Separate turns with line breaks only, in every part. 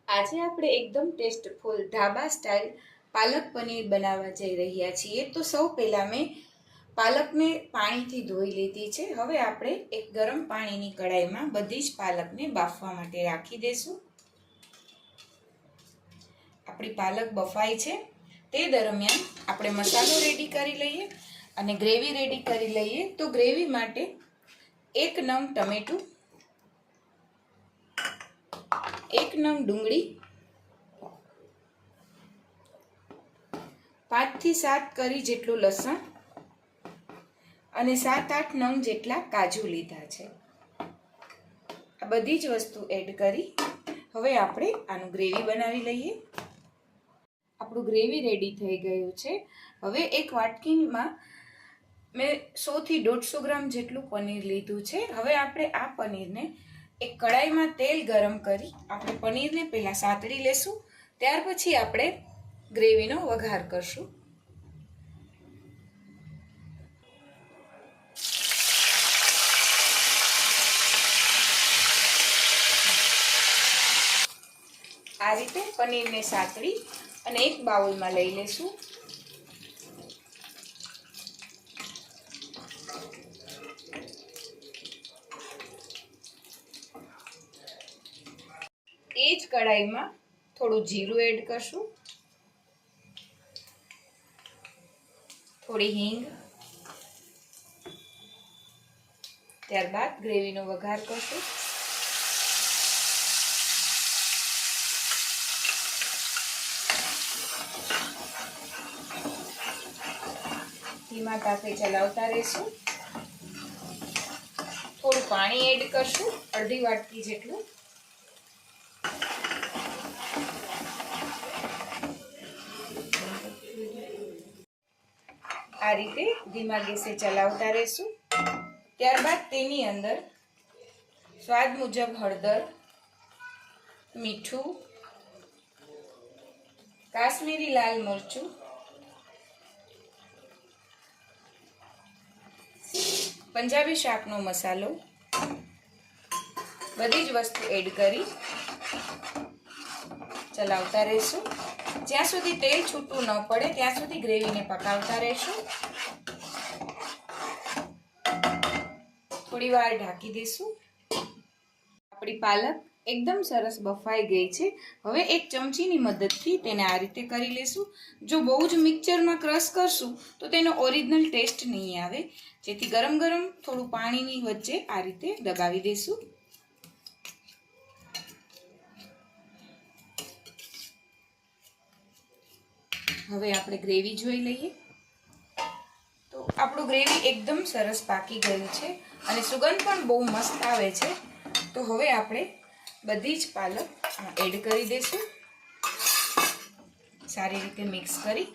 આજે આપણે એકદમ ટેસ્ટફુલ ઢાબા સ્ટાઇલ પાલક પનીર બનાવવા જઈ રહ્યા છીએ। તો સૌ પહેલાં મેં પાલકને પાણીથી ધોઈ લીધી છે। હવે આપણે એક ગરમ પાણીની કડાઈમાં બધી જ પાલકને બાફવા માટે રાખી દઈશું। આપણી પાલક બફાઈ છે તે દરમિયાન આપણે મસાલો રેડી કરી લઈએ અને ગ્રેવી રેડી કરી લઈએ। તો ગ્રેવી માટે 1 નંગ ટમેટું, 1 નંગ ડુંગળી, 5 થી 7 કરી જેટલું લસણ અને 7-8 નંગ જેટલા કાજુ લીધા છે। આ બધી જ વસ્તુ એડ કરી હવે આપણે આનું ગ્રેવી બનાવી લઈએ। આપણું ગ્રેવી રેડી થઈ ગયું છે। હવે એક વાટકીમાં મેં 100 થી 150 ગ્રામ જેટલું પનીર લીધું છે। હવે આપણે આ પનીરને એક કડાઈમાં તેલ ગરમ કરી આપણે પનીરને પહેલાં સાતળી લેશું, ત્યાર પછી આપણે ગ્રેવીનો વઘાર કરશું। આ રીતે પનીરને સાતળી અને એક બાઉલમાં લઈ લેશું। એ જ કડાઈમાં થોડું જીરું એડ કરશું, થોડી હિંગ, ત્યારબાદ ગ્રેવીનો વઘાર કરશું। ધીમા તાપે ચલાવતા રહીશું। થોડું પાણી એડ કરશું, અડધી વાટકી જેટલું। આ રીતે ધીમા ગેસે ચલાવતા રહીશું। ત્યારબાદ તેની અંદર સ્વાદ મુજબ હળદર, મીઠું, કાશ્મીરી લાલ મરચું, પંજાબી શાકનો મસાલો, બધી જ વસ્તુ એડ કરી ચલાવતા રહીશું। જ્યાં સુધી તેલ છૂટું ન પડે ત્યાં સુધી ગ્રેવીને પકાવતા રહીશું। થોડી વાર ઢાંકી દઈશું। આપણી પાલક એકદમ સરસ બફાઈ ગઈ છે। હવે એક ચમચીની મદદથી તેને આ રીતે કરી લેશું। જો બહુ જ મિક્સચરમાં ક્રશ કરશું તો તેનો ઓરિજિનલ ટેસ્ટ નહીં આવે, જેથી ગરમ ગરમ થોડું પાણીની વચ્ચે આ રીતે દબાવી દઈશું। હવે આપણે ગ્રેવી જોઈ લઈએ તો આપણું ગ્રેવી એકદમ સરસ પાકી ગયું છે અને સુગંધ પણ બહુ મસ્ત આવે છે। તો હવે આપણે બધી જ પાલક એડ કરી દઈશું। સારી રીતે મિક્સ કરી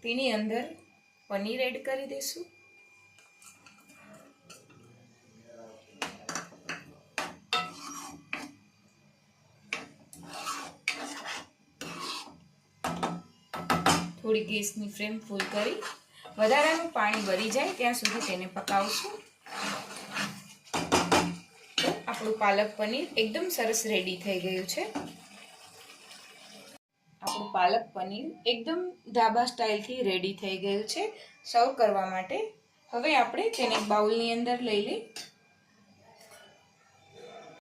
તેની અંદર પનીર એડ કરી દઈશું। થોડી ગેસની ફ્લેમ ફૂલ કરી વધારાનું પાણી બળી જાય ત્યાં સુધી તેને પકાવશું। આપણું પાલક પનીર એકદમ સરસ રેડી થઈ ગયું છે। આપણું પાલક પનીર એકદમ ઢાબા સ્ટાઇલથી રેડી થઈ ગયું છે સર્વ કરવા માટે। હવે આપણે તેને બાઉલની અંદર લઈ લઈ